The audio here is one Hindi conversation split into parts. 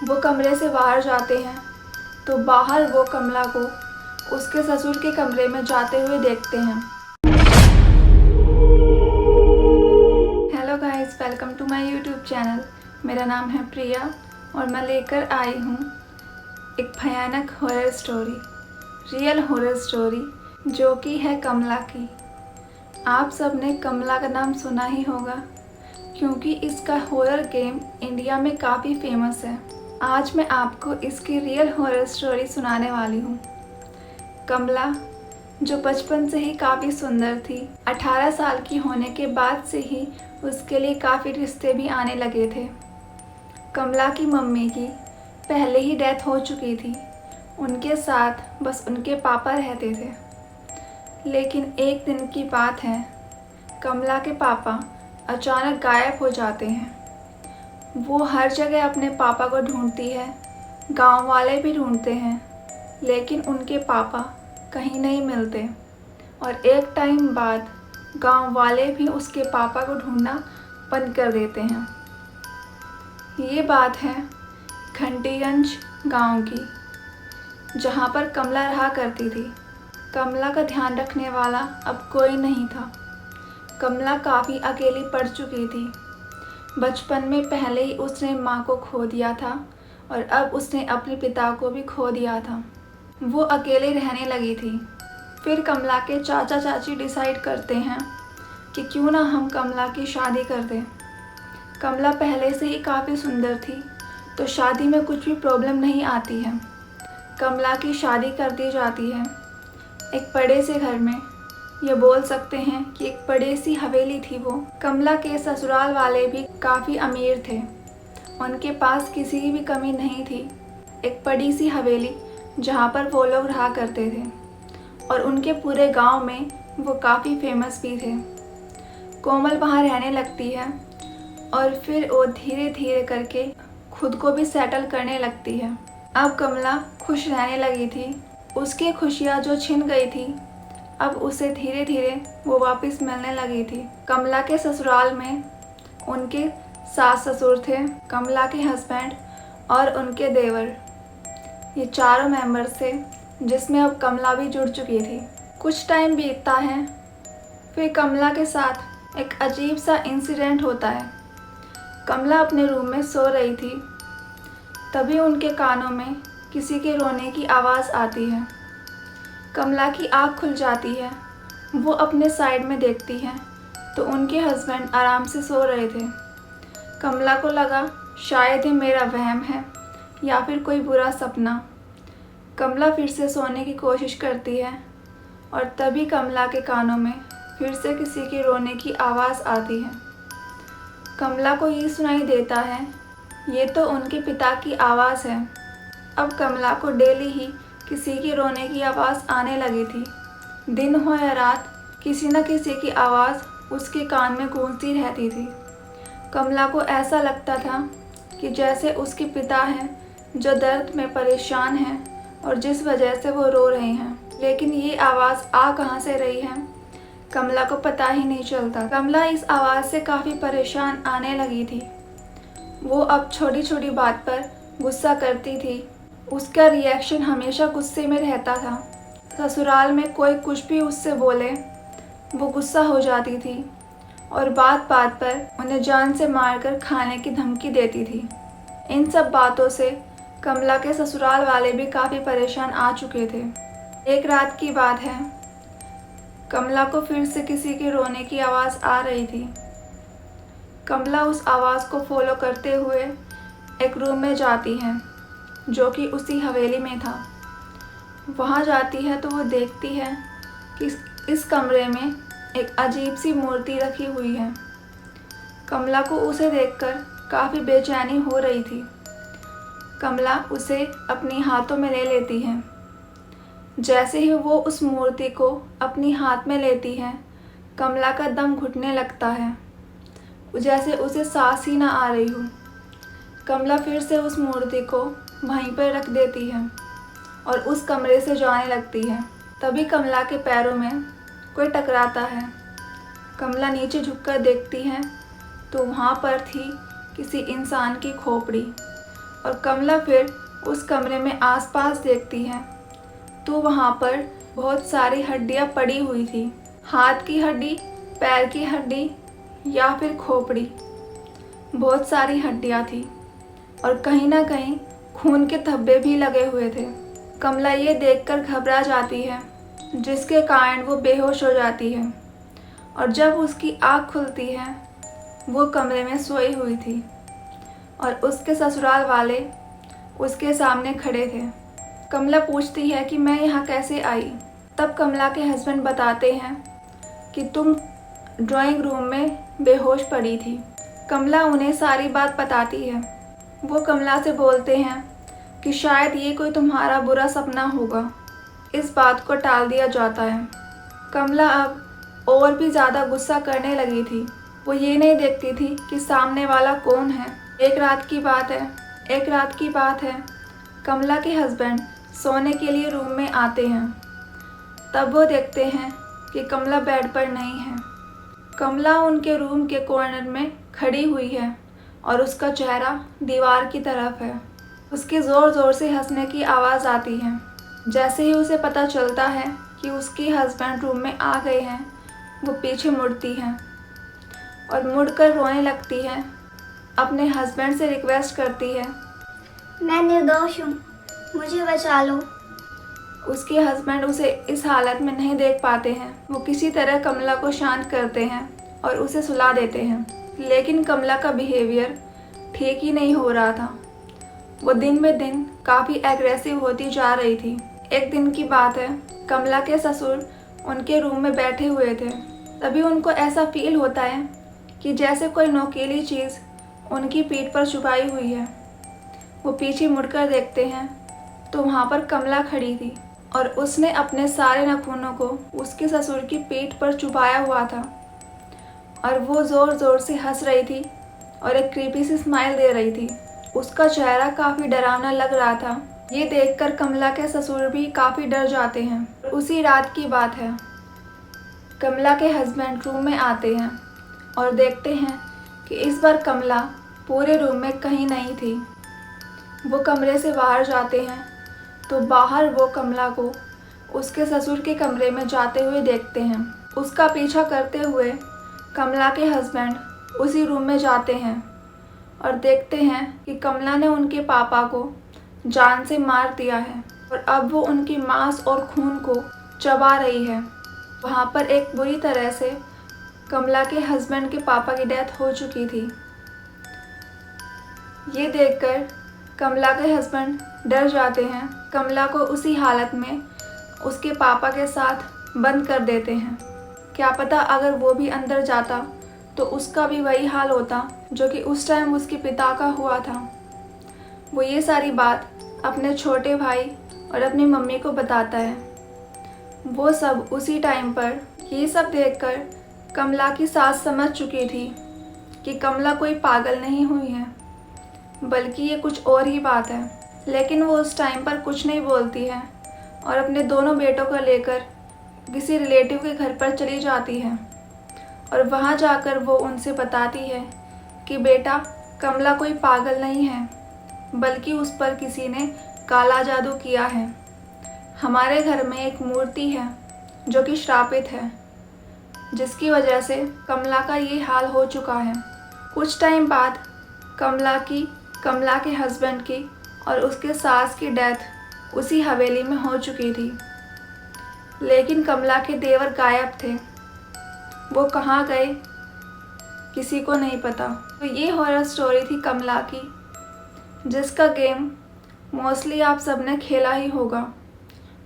वो कमरे से बाहर जाते हैं तो बाहर वो कमला को उसके ससुर के कमरे में जाते हुए देखते हैं। Hello guys, welcome to my YouTube channel. मेरा नाम है प्रिया और मैं लेकर आई हूँ एक भयानक horror story, real horror story जो कि है कमला की। आप सबने कमला का नाम सुना ही होगा क्योंकि इसका हॉरर गेम इंडिया में काफ़ी फेमस है। आज मैं आपको इसकी रियल हॉरर स्टोरी सुनाने वाली हूँ। कमला जो बचपन से ही काफ़ी सुंदर थी, 18 साल की होने के बाद से ही उसके लिए काफ़ी रिश्ते भी आने लगे थे। कमला की मम्मी की पहले ही डेथ हो चुकी थी, उनके साथ बस उनके पापा रहते थे। लेकिन एक दिन की बात है, कमला के पापा अचानक गायब हो जाते हैं। वो हर जगह अपने पापा को ढूंढती है, गांव वाले भी ढूंढते हैं, लेकिन उनके पापा कहीं नहीं मिलते। और एक टाइम बाद गांव वाले भी उसके पापा को ढूंढना बंद कर देते हैं। ये बात है घंटीगंज गांव की, जहां पर कमला रहा करती थी। कमला का ध्यान रखने वाला अब कोई नहीं था। कमला काफ़ी अकेली पड़ चुकी थी। बचपन में पहले ही उसने माँ को खो दिया था और अब उसने अपने पिता को भी खो दिया था। वो अकेले रहने लगी थी। फिर कमला के चाचा चाची डिसाइड करते हैं कि क्यों ना हम कमला की शादी कर दें। कमला पहले से ही काफ़ी सुंदर थी, तो शादी में कुछ भी प्रॉब्लम नहीं आती है। कमला की शादी कर दी जाती है एक बड़े से घर में। ये बोल सकते हैं कि एक बड़ी सी हवेली थी वो। कमला के ससुराल वाले भी काफ़ी अमीर थे, उनके पास किसी की भी कमी नहीं थी। एक बड़ी सी हवेली जहाँ पर वो लोग रहा करते थे और उनके पूरे गांव में वो काफ़ी फेमस भी थे। कोमल वहाँ रहने लगती है और फिर वो धीरे धीरे करके खुद को भी सेटल करने लगती है। अब कमला खुश रहने लगी थी। उसकी खुशियाँ जो छिन गई थी, अब उसे धीरे धीरे वो वापस मिलने लगी थी। कमला के ससुराल में उनके सास ससुर थे, कमला के हस्बैंड और उनके देवर। ये चारों मेंबर्स थे, जिसमें अब कमला भी जुड़ चुकी थी। कुछ टाइम बीतता है, फिर कमला के साथ एक अजीब सा इंसिडेंट होता है। कमला अपने रूम में सो रही थी, तभी उनके कानों में किसी के रोने की आवाज़ आती है। कमला की आँख खुल जाती है। वो अपने साइड में देखती है तो उनके हस्बैंड आराम से सो रहे थे। कमला को लगा शायद ये मेरा वहम है या फिर कोई बुरा सपना। कमला फिर से सोने की कोशिश करती है और तभी कमला के कानों में फिर से किसी के रोने की आवाज़ आती है। कमला को ये सुनाई देता है, ये तो उनके पिता की आवाज़ है। अब कमला को डेली ही किसी के रोने की आवाज़ आने लगी थी। दिन हो या रात, किसी न किसी की आवाज़ उसके कान में गूंजती रहती थी। कमला को ऐसा लगता था कि जैसे उसके पिता हैं जो दर्द में परेशान हैं और जिस वजह से वो रो रहे हैं। लेकिन ये आवाज़ आ कहाँ से रही है, कमला को पता ही नहीं चलता। कमला इस आवाज़ से काफ़ी परेशान आने लगी थी। वो अब छोटी छोटी बात पर गुस्सा करती थी। उसका रिएक्शन हमेशा गुस्से में रहता था। ससुराल में कोई कुछ भी उससे बोले, वो गुस्सा हो जाती थी और बात बात पर उन्हें जान से मारकर खाने की धमकी देती थी। इन सब बातों से कमला के ससुराल वाले भी काफ़ी परेशान आ चुके थे। एक रात की बात है, कमला को फिर से किसी के रोने की आवाज़ आ रही थी। कमला उस आवाज़ को फॉलो करते हुए एक रूम में जाती है जो कि उसी हवेली में था। वहाँ जाती है तो वो देखती है कि इस कमरे में एक अजीब सी मूर्ति रखी हुई है। कमला को उसे देखकर काफ़ी बेचैनी हो रही थी। कमला उसे अपने हाथों में ले लेती है। जैसे ही वो उस मूर्ति को अपनी हाथ में लेती है, कमला का दम घुटने लगता है, जैसे उसे सांस ही ना आ रही हो। कमला फिर से उस मूर्ति को वहीं पर रख देती है और उस कमरे से जाने लगती है। तभी कमला के पैरों में कोई टकराता है। कमला नीचे झुककर देखती है तो वहाँ पर थी किसी इंसान की खोपड़ी। और कमला फिर उस कमरे में आसपास देखती है तो वहाँ पर बहुत सारी हड्डियाँ पड़ी हुई थी। हाथ की हड्डी, पैर की हड्डी या फिर खोपड़ी, बहुत सारी हड्डियाँ थी और कहीं ना कहीं खून के धब्बे भी लगे हुए थे। कमला ये देखकर घबरा जाती है, जिसके कारण वो बेहोश हो जाती है और जब उसकी आँख खुलती है वो कमरे में सोई हुई थी और उसके ससुराल वाले उसके सामने खड़े थे। कमला पूछती है कि मैं यहाँ कैसे आई। तब कमला के हस्बैंड बताते हैं कि तुम ड्राइंग रूम में बेहोश पड़ी थी। कमला उन्हें सारी बात बताती है। वो कमला से बोलते हैं कि शायद ये कोई तुम्हारा बुरा सपना होगा। इस बात को टाल दिया जाता है। कमला अब और भी ज़्यादा गुस्सा करने लगी थी। वो ये नहीं देखती थी कि सामने वाला कौन है। एक रात की बात है कमला के हस्बैंड सोने के लिए रूम में आते हैं। तब वो देखते हैं कि कमला बेड पर नहीं है। कमला उनके रूम के कॉर्नर में खड़ी हुई है और उसका चेहरा दीवार की तरफ है। उसके ज़ोर ज़ोर से हंसने की आवाज़ आती है। जैसे ही उसे पता चलता है कि उसके हस्बैंड रूम में आ गए हैं, वो पीछे मुड़ती है और मुड़कर रोने लगती है। अपने हस्बैंड से रिक्वेस्ट करती है, मैं निर्दोष हूँ, मुझे बचा लो। उसके हस्बैंड उसे इस हालत में नहीं देख पाते हैं। वो किसी तरह कमला को शांत करते हैं और उसे सुला देते हैं, लेकिन कमला का बिहेवियर ठीक ही नहीं हो रहा था। वो दिन में दिन काफ़ी एग्रेसिव होती जा रही थी। एक दिन की बात है, कमला के ससुर उनके रूम में बैठे हुए थे। तभी उनको ऐसा फील होता है कि जैसे कोई नोकीली चीज़ उनकी पीठ पर छुपाई हुई है। वो पीछे मुड़कर देखते हैं तो वहाँ पर कमला खड़ी थी और उसने अपने सारे नाखूनों को उसके ससुर की पीठ पर छुपाया हुआ था और वो ज़ोर ज़ोर से हंस रही थी और एक क्रीपी सी स्माइल दे रही थी। उसका चेहरा काफ़ी डरावना लग रहा था। ये देखकर कमला के ससुर भी काफ़ी डर जाते हैं। उसी रात की बात है, कमला के हस्बैंड रूम में आते हैं और देखते हैं कि इस बार कमला पूरे रूम में कहीं नहीं थी। वो कमरे से बाहर जाते हैं तो बाहर वो कमला को उसके ससुर के कमरे में जाते हुए देखते हैं। उसका पीछा करते हुए कमला के हस्बैंड उसी रूम में जाते हैं और देखते हैं कि कमला ने उनके पापा को जान से मार दिया है और अब वो उनकी मांस और खून को चबा रही है। वहाँ पर एक बुरी तरह से कमला के हस्बैंड के पापा की डेथ हो चुकी थी। ये देखकर कमला के हस्बैंड डर जाते हैं। कमला को उसी हालत में उसके पापा के साथ बंद कर देते हैं। क्या पता अगर वो भी अंदर जाता तो उसका भी वही हाल होता जो कि उस टाइम उसके पिता का हुआ था। वो ये सारी बात अपने छोटे भाई और अपनी मम्मी को बताता है। वो सब उसी टाइम पर ये सब देखकर कमला की सास समझ चुकी थी कि कमला कोई पागल नहीं हुई है, बल्कि ये कुछ और ही बात है। लेकिन वो उस टाइम पर कुछ नहीं बोलती है और अपने दोनों बेटों को लेकर किसी रिलेटिव के घर पर चली जाती है और वहाँ जाकर वो उनसे बताती है कि बेटा, कमला कोई पागल नहीं है, बल्कि उस पर किसी ने काला जादू किया है। हमारे घर में एक मूर्ति है जो कि श्रापित है, जिसकी वजह से कमला का ये हाल हो चुका है। कुछ टाइम बाद कमला के हस्बैंड की और उसके सास की डेथ उसी हवेली में हो चुकी थी। लेकिन कमला के देवर गायब थे। वो कहाँ गए किसी को नहीं पता। तो ये हॉरर स्टोरी थी कमला की, जिसका गेम मोस्टली आप सब ने खेला ही होगा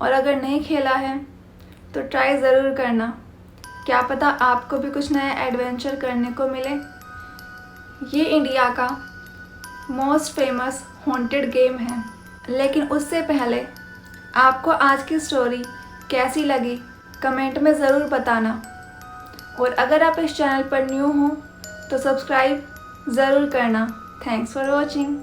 और अगर नहीं खेला है तो ट्राई ज़रूर करना। क्या पता आपको भी कुछ नया एडवेंचर करने को मिले। ये इंडिया का मोस्ट फेमस हॉन्टेड गेम है। लेकिन उससे पहले आपको आज की स्टोरी कैसी लगी कमेंट में ज़रूर बताना और अगर आप इस चैनल पर न्यू हो तो सब्सक्राइब ज़रूर करना। Thanks for watching.